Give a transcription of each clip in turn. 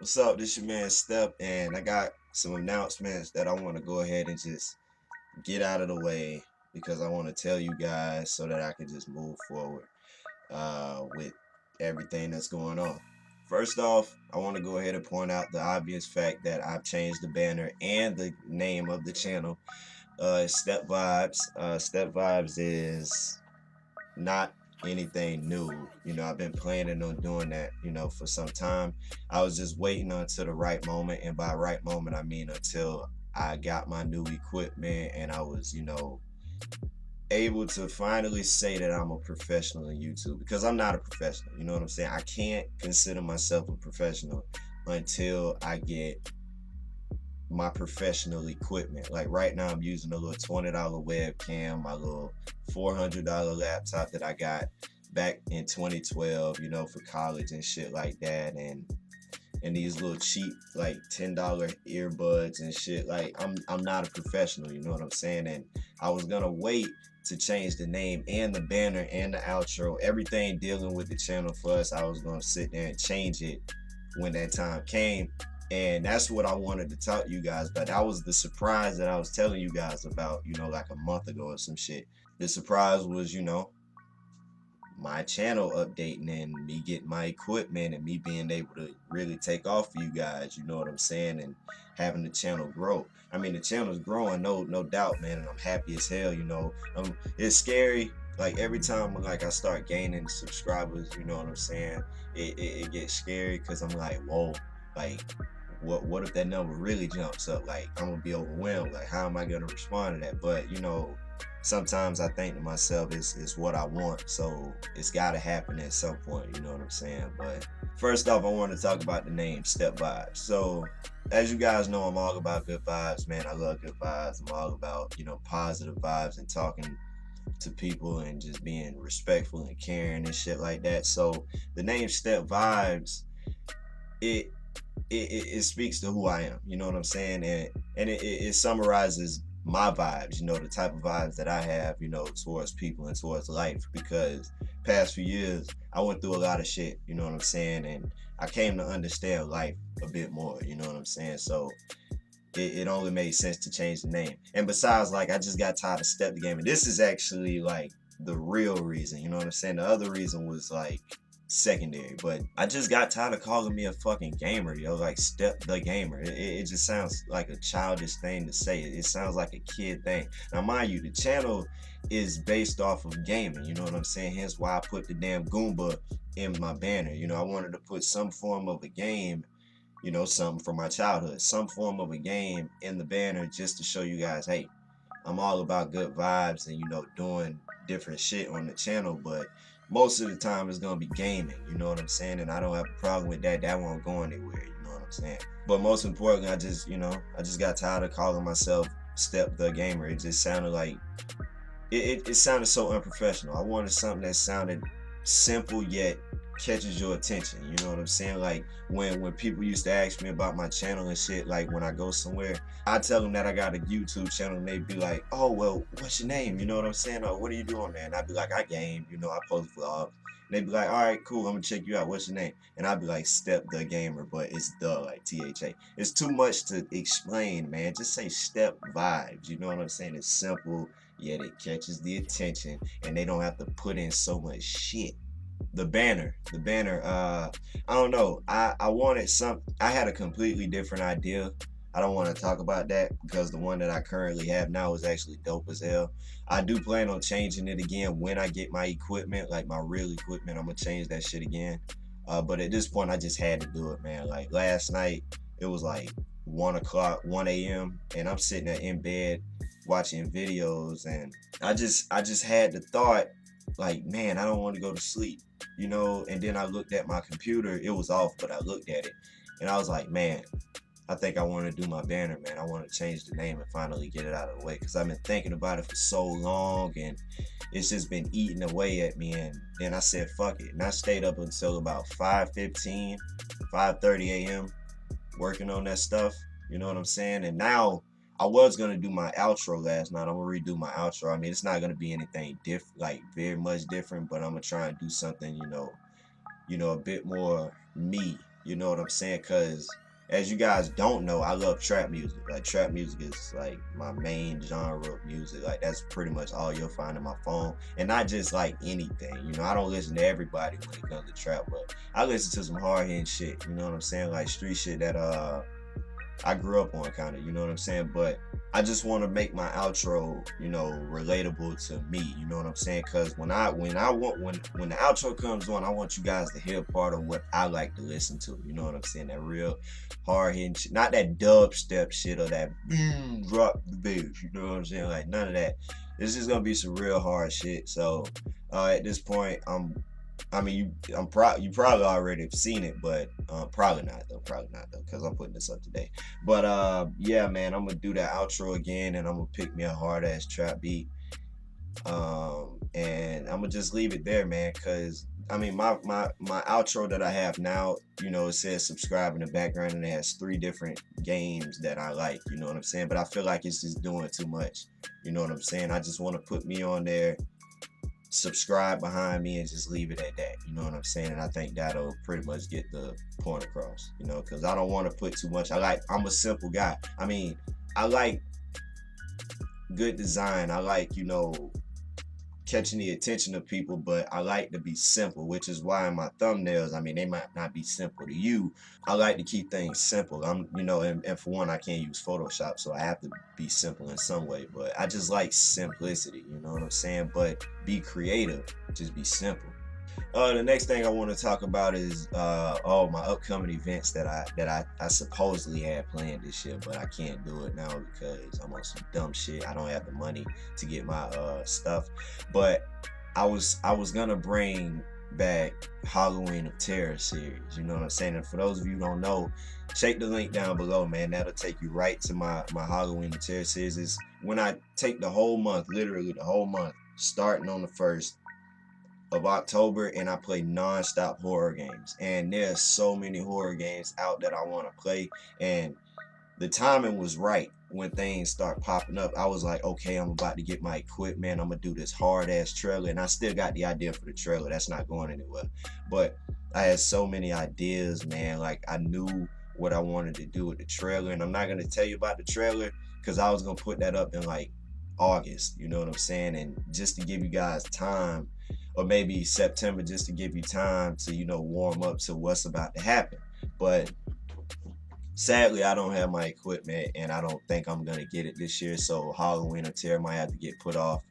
What's up? This your man Step, and I got some announcements that I want to go ahead and just get out of the way because I want to tell you guys so that I can just move forward with everything that's going on. First off, I want to go ahead and point out the obvious fact that I've changed the banner and the name of the channel. It's Step Vibes. Step Vibes is not anything new. I've been planning on doing that, for some time. I was just waiting until the right moment. And by right moment, I mean until I got my new equipment and I was, able to finally say that I'm a professional in YouTube, because I'm not a professional. You know what I'm saying? I can't consider myself a professional until I get my professional equipment. Like right now I'm using a little $20 webcam, my little $400 laptop that I got back in 2012, for college and shit like that, and these little cheap like $10 earbuds and shit. Like I'm not a professional, you know what I'm saying? And I was gonna wait to change the name and the banner and the outro, everything dealing with the channel for us. I was gonna sit there and change it when that time came. And that's what I wanted to talk to you guys about. That was the surprise that I was telling you guys about, like a month ago or some shit. The surprise was, my channel updating and me getting my equipment and me being able to really take off for you guys, you know what I'm saying, and having the channel grow. I mean, the channel's growing, no doubt, man, and I'm happy as hell. It's scary. Like every time like I start gaining subscribers, you know what I'm saying, it gets scary because I'm like, whoa, like what if that number really jumps up? Like I'm gonna be overwhelmed. Like how am I gonna respond to that? But sometimes I think to myself, it's what I want, so it's gotta happen at some point, you know what I'm saying? But first off, I want to talk about the name Step Vibes. So as you guys know, I'm all about good vibes, man. I love good vibes. I'm all about, positive vibes and talking to people and just being respectful and caring and shit like that. So the name Step Vibes, it it speaks to who I am, you know what I'm saying, and it summarizes my vibes, the type of vibes that I have, towards people and towards life. Because past few years I went through a lot of shit, you know what I'm saying, and I came to understand life a bit more, you know what I'm saying. So it only made sense to change the name. And besides, like, I just got tired of Step the Game, and this is actually like the real reason, you know what I'm saying. The other reason was like secondary, but I just got tired of calling me a fucking gamer, yo. Like Step the Gamer, it just sounds like a childish thing to say. It sounds like a kid thing. Now mind you, the channel is based off of gaming, you know what I'm saying, hence why I put the damn Goomba in my banner. I wanted to put some form of a game, something from my childhood, some form of a game in the banner, just to show you guys, hey, I'm all about good vibes and, doing different shit on the channel. But most of the time it's gonna be gaming, you know what I'm saying? And I don't have a problem with that. That won't go anywhere, you know what I'm saying? But most importantly, I just got tired of calling myself Step the Gamer. It just sounded like it sounded so unprofessional. I wanted something that sounded simple yet catches your attention, you know what I'm saying? Like when people used to ask me about my channel and shit, like when I go somewhere, I tell them that I got a YouTube channel, and they'd be like, oh, well, what's your name, you know what I'm saying, or what are you doing there? And I'd be like, I game, I post vlogs. And they'd be like, all right, cool, I'm gonna check you out, what's your name? And I'd be like, Step the Gamer, but it's the, like, THA. It's too much to explain, man. Just say Step Vibes, you know what I'm saying? It's simple, yet it catches the attention, and they don't have to put in so much shit. The banner, I don't know, I wanted I had a completely different idea. I don't want to talk about that because the one that I currently have now is actually dope as hell. I do plan on changing it again when I get my equipment, like my real equipment. I'm gonna change that shit again, but at this point I just had to do it, man. Like last night it was like 1 a.m, and I'm sitting there in bed watching videos, and I just had the thought, like, man, I don't want to go to sleep, and then I looked at my computer. It was off, but I looked at it and I was like, man, I think I want to do my banner, man. I want to change the name and finally get it out of the way, because I've been thinking about it for so long and it's just been eating away at me. And then I said, fuck it. And I stayed up until about 5:15, 5:30 a.m. working on that stuff. You know what I'm saying? And now I was gonna do my outro last night. I'm gonna redo my outro. I mean, it's not gonna be anything different, like very much different, but I'm gonna try and do something, a bit more me, You know what I'm saying? Cause as you guys don't know, I love trap music. Like trap music is like my main genre of music. Like that's pretty much all you'll find in my phone. And not just like anything. You know, I don't listen to everybody when it comes to trap, but I listen to some hard hitting shit. You know what I'm saying? Like street shit that I grew up on, kind of, you know what I'm saying? But I just want to make my outro, you know, relatable to me, you know what I'm saying? Because when the outro comes on, I want you guys to hear part of what I like to listen to, you know what I'm saying? That real hard hitting shit, not that dubstep shit or that drop the bass, you know what I'm saying? Like none of that. It's just gonna be some real hard shit. So at this point, you probably already have seen it, but probably not though, because I'm putting this up today. But yeah, man, I'm gonna do that outro again, and I'm gonna pick me a hard ass trap beat, and I'm gonna just leave it there, man, because I mean my outro that I have now, you know, it says subscribe in the background, and it has 3 different games that I like, you know what I'm saying? But I feel like it's just doing too much, you know what I'm saying? I just want to put me on there, subscribe behind me, and just leave it at that, you know what I'm saying? And I think that'll pretty much get the point across, you know, because I don't want to put too much. I'm a simple guy. I mean, I like good design. I like, you know, catching the attention of people, but I like to be simple, which is why in my thumbnails, I mean, they might not be simple to you. I like to keep things simple. You know, and for one, I can't use Photoshop, so I have to be simple in some way, but I just like simplicity, you know what I'm saying? But be creative, just be simple. The next thing I want to talk about is all my upcoming events that I supposedly had planned this year, but I can't do it now because I'm on some dumb shit. I don't have the money to get my stuff. But I was gonna bring back Halloween of Terror series. You know what I'm saying? And for those of you who don't know, check the link down below, man. That'll take you right to my Halloween of Terror series. Is when I take the whole month, literally the whole month, starting on the 1st of October, and I play non-stop horror games. And there's so many horror games out that I want to play, and the timing was right when things start popping up. I was like, okay, I'm about to get my equipment, I'm gonna do this hard ass trailer, and I still got the idea for the trailer. That's not going anywhere, but I had so many ideas, man. Like I knew what I wanted to do with the trailer, and I'm not gonna tell you about the trailer because I was gonna put that up in like August, you know what I'm saying? And just to give you guys time, or maybe September, just to give you time to, you know, warm up to what's about to happen. But sadly, I don't have my equipment, and I don't think I'm gonna get it this year. So Halloween of Terror might have to get put off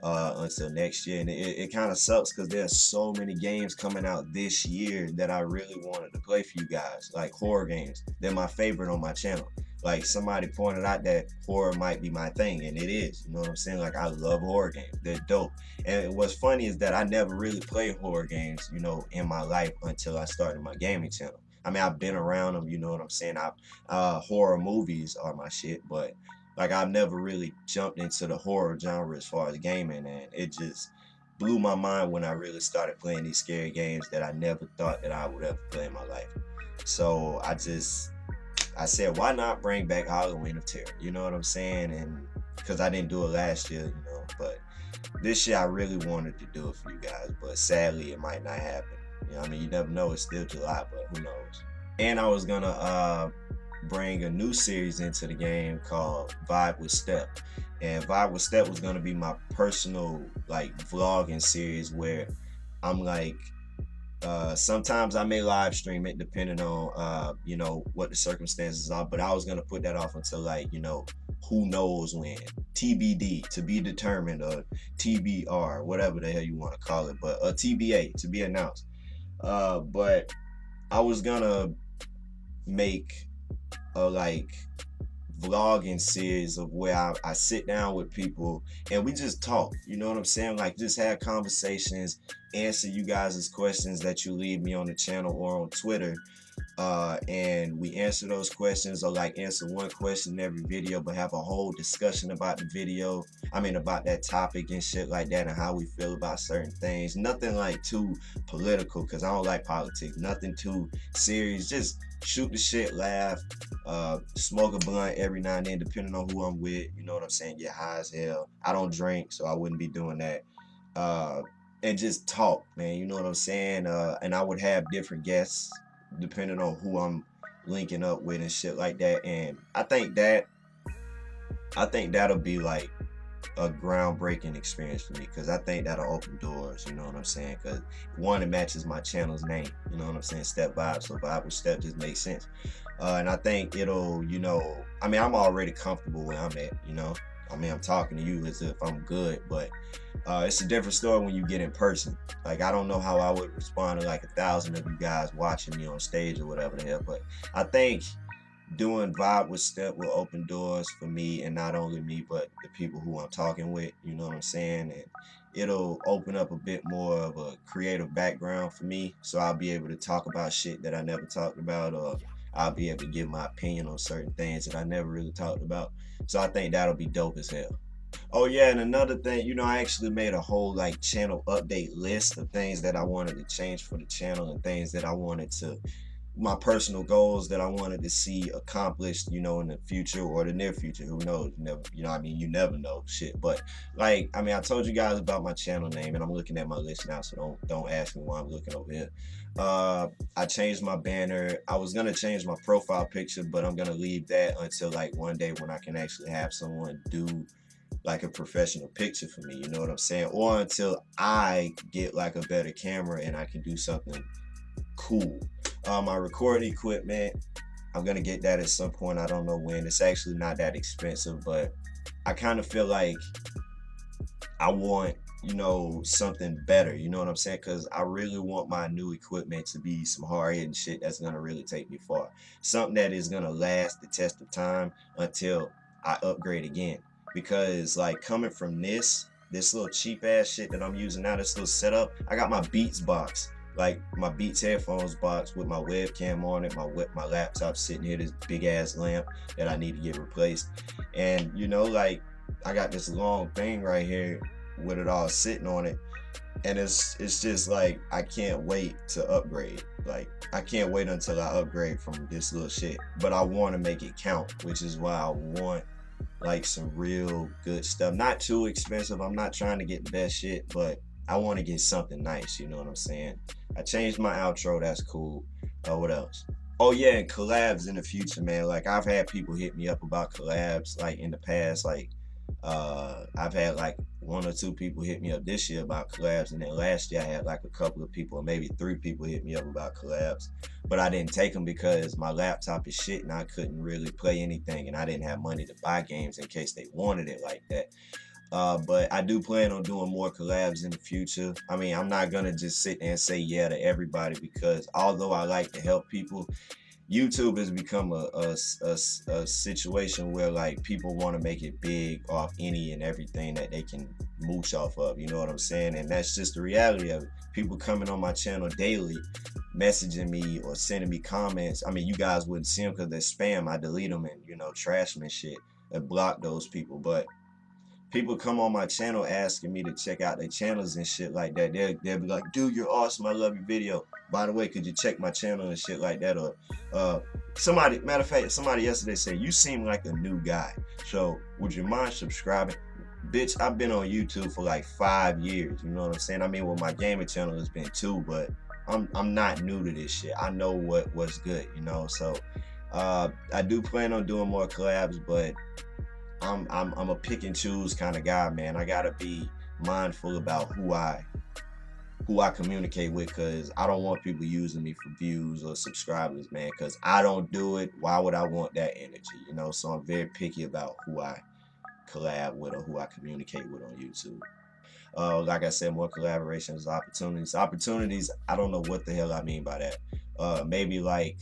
until next year. And it kind of sucks because there's so many games coming out this year that I really wanted to play for you guys, like horror games. They're my favorite on my channel. Like somebody pointed out that horror might be my thing, and it is. You know what I'm saying? Like I love horror games. They're dope. And what's funny is that I never really played horror games, you know, in my life until I started my gaming channel. I mean, I've been around them, you know what I'm saying? Horror movies are my shit, but like I've never really jumped into the horror genre as far as gaming, and it just blew my mind when I really started playing these scary games that I never thought that I would ever play in my life. So I said, why not bring back Halloween of Terror? You know what I'm saying? And because I didn't do it last year, you know, but this year I really wanted to do it for you guys, but sadly it might not happen. You know, I mean, you never know. It's still July, but who knows? And I was gonna bring a new series into the game called Vibe with Step, and Vibe with Step was gonna be my personal like vlogging series where I'm like, sometimes I may live stream it depending on you know, what the circumstances are, but I was gonna put that off until like, you know, who knows when, TBD, to be determined, or TBR, whatever the hell you want to call it, but TBA, to be announced. But I was gonna make a like vlogging series of where I sit down with people and we just talk, you know what I'm saying? Like just have conversations, answer you guys' questions that you leave me on the channel or on Twitter, and we answer those questions, or like answer one question in every video but have a whole discussion about the video, I mean about that topic and shit like that, and how we feel about certain things. Nothing like too political because I don't like politics. Nothing too serious. Just shoot the shit, laugh, smoke a blunt every now and then depending on who I'm with, you know what I'm saying? Get high as hell. I don't drink, so I wouldn't be doing that. And just talk, man, you know what I'm saying? And I would have different guests, depending on who I'm linking up with and shit like that. And I think that'll be like a groundbreaking experience for me, because I think that'll open doors, you know what I'm saying? Because one, it matches my channel's name, you know what I'm saying? Step Vibe, so Vibe with Step just makes sense. And I think it'll, you know, I mean, I'm already comfortable where I'm at, you know? I mean, I'm talking to you as if I'm good, but it's a different story when you get in person. Like, I don't know how I would respond to like 1,000 of you guys watching me on stage or whatever the hell, but I think doing Vibe with Step will open doors for me, and not only me, but the people who I'm talking with, you know what I'm saying? And it'll open up a bit more of a creative background for me, so I'll be able to talk about shit that I never talked about, or I'll be able to give my opinion on certain things that I never really talked about. So I think that'll be dope as hell. Oh yeah, and another thing, you know, I actually made a whole like channel update list of things that I wanted to change for the channel, and things that I wanted to, my personal goals that I wanted to see accomplished, you know, in the future or the near future. Who knows? Never, you know, I mean, you never know shit. But like, I mean, I told you guys about my channel name, and I'm looking at my list now, so don't ask me why I'm looking over here. I changed my banner. I was gonna change my profile picture, but I'm gonna leave that until like one day when I can actually have someone do like a professional picture for me, you know what I'm saying? Or until I get like a better camera and I can do something cool. My recording equipment, I'm gonna get that at some point. I don't know when. It's actually not that expensive, but I kind of feel like I want, you know, something better, you know what I'm saying? Because I really want my new equipment to be some hard-hitting shit that's gonna really take me far. Something that is gonna last the test of time until I upgrade again. Because like, coming from this little cheap ass shit that I'm using now, this little setup, I got my Beats box, like my Beats headphones box with my webcam on it, my laptop sitting here, this big ass lamp that I need to get replaced. And you know, like, I got this long thing right here with it all sitting on it, and it's just like, I can't wait to upgrade. Like, I can't wait until I upgrade from this little shit, but I want to make it count, which is why I want like some real good stuff, not too expensive. I'm not trying to get the best shit, but I want to get something nice, you know what I'm saying? I changed my outro, that's cool. What else? Oh yeah, and collabs in the future, man. Like, I've had people hit me up about collabs like in the past. Like, I've had like one or two people hit me up this year about collabs, and then last year I had like a couple of people, or maybe 3 people hit me up about collabs, but I didn't take them because my laptop is shit and I couldn't really play anything, and I didn't have money to buy games in case they wanted it like that. But I do plan on doing more collabs in the future. I mean, I'm not gonna just sit there and say yeah to everybody, because although I like to help people, YouTube has become a situation where like people want to make it big off any and everything that they can mooch off of, you know what I'm saying? And that's just the reality of it. People coming on my channel daily, messaging me or sending me comments. I mean, you guys wouldn't see them because they're spam. I delete them and, you know, trash them and shit and block those people. But people come on my channel asking me to check out their channels and shit like that. They'll be like, dude, you're awesome, I love your video. By the way, could you check my channel and shit like that? Or matter of fact, somebody yesterday said, you seem like a new guy, so would you mind subscribing? Bitch, I've been on YouTube for like 5 years, you know what I'm saying? I mean, well, my gaming channel has been 2, but I'm not new to this shit. I know what's good, you know? So I do plan on doing more collabs, but I'm a pick and choose kind of guy, man. I gotta be mindful about who I communicate with, because I don't want people using me for views or subscribers, man, because I don't do it. Why would I want that energy, you know? So I'm very picky about who I collab with or who I communicate with on YouTube. Like I said, more collaborations, opportunities. I don't know what the hell I mean by that. Maybe like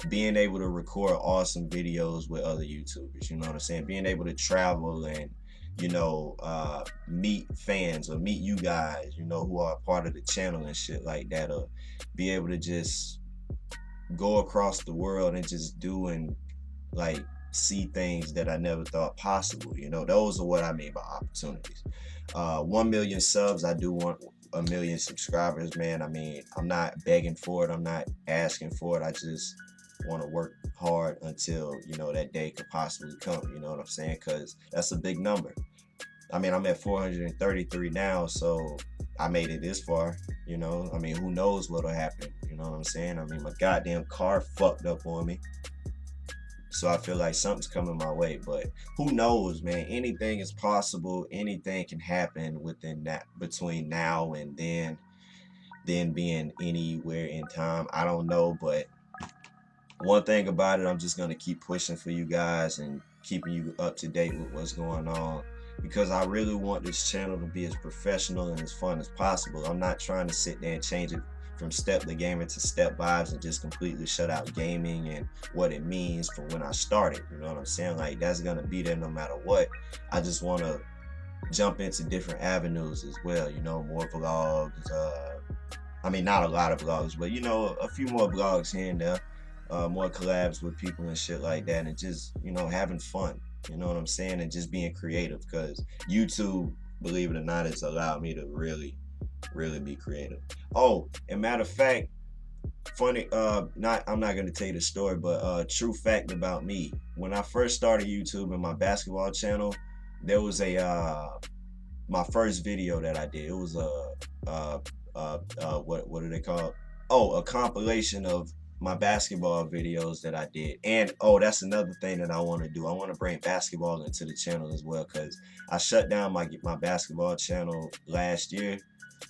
being able to record awesome videos with other YouTubers, you know what I'm saying? Being able to travel and, you know, meet fans or meet you guys, you know, who are part of the channel and shit like that, or be able to just go across the world and just do and like see things that I never thought possible, you know? Those are what I mean by opportunities. 1 million subs, I do want 1 million subscribers, man. I mean, I'm not begging for it, I'm not asking for it. I just want to work hard until, you know, that day could possibly come, you know what I'm saying? Because that's a big number. I mean, I'm at 433 now, so I made it this far, you know. I mean, who knows what'll happen, you know what I'm saying? I mean, my goddamn car fucked up on me. So I feel like something's coming my way, but who knows, man? Anything is possible. Anything can happen within that, between now and then being anywhere in time. I don't know, but one thing about it, I'm just gonna keep pushing for you guys and keeping you up to date with what's going on, because I really want this channel to be as professional and as fun as possible. I'm not trying to sit there and change it from Step the Gamer to Step Vibes and just completely shut out gaming and what it means from when I started. You know what I'm saying? Like, that's gonna be there no matter what. I just want to jump into different avenues as well. You know, more vlogs. I mean, not a lot of vlogs, but you know, a few more vlogs here and there. More collabs with people and shit like that, and just, you know, having fun. You know what I'm saying? And just being creative, because YouTube, believe it or not, has allowed me to really be creative. Oh, and matter of fact, funny, not I'm not gonna tell you the story, but true fact about me. When I first started YouTube and my basketball channel, there was a my first video that I did. It was what are they called? Oh, a compilation of my basketball videos that I did. And oh, that's another thing that I want to do. I want to bring basketball into the channel as well, because I shut down my basketball channel last year,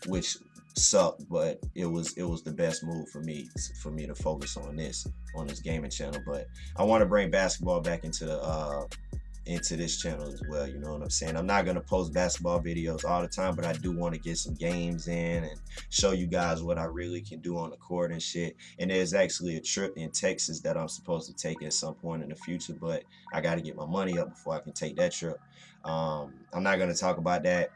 which sucked, but it was the best move for me to focus on this gaming channel. But I want to bring basketball back into this channel as well. You know what I'm saying? I'm not gonna post basketball videos all the time, but I do want to get some games in and show you guys what I really can do on the court and shit. And there's actually a trip in Texas that I'm supposed to take at some point in the future, but I got to get my money up before I can take that trip. I'm not gonna talk about that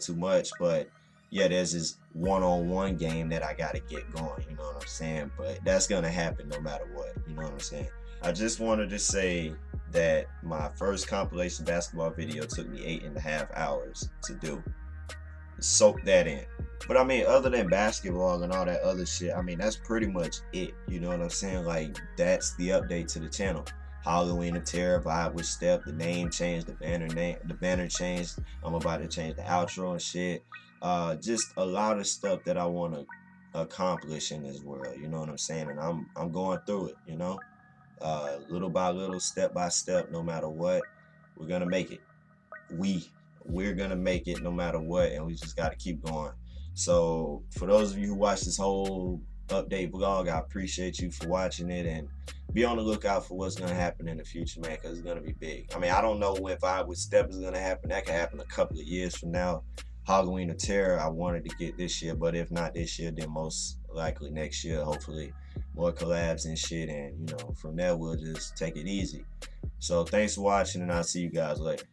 too much, but yeah, there's this one-on-one game that I gotta get going, you know what I'm saying? But that's gonna happen no matter what, you know what I'm saying? I just wanted to say that my first compilation basketball video took me 8.5 hours to do. Soak that in. But I mean, other than basketball and all that other shit, I mean, that's pretty much it, you know what I'm saying? Like, that's the update to the channel. Halloween of Terror, Vibe with Step, the name changed, the banner changed. I'm about to change the outro and shit. Just a lot of stuff that I want to accomplish in this world, you know what I'm saying? And I'm going through it, you know, little by little, step by step. No matter what, we're gonna make it. We're gonna make it no matter what, and we just got to keep going. So for those of you who watch this whole update vlog, I appreciate you for watching it, and be on the lookout for what's gonna happen in the future, man, because it's gonna be big. I mean, I don't know when Vibe with Step is gonna happen. That could happen a couple of years from now. Halloween of Terror, I wanted to get this year, but if not this year, then most likely next year. Hopefully more collabs and shit, and you know, from there we'll just take it easy. So thanks for watching, and I'll see you guys later.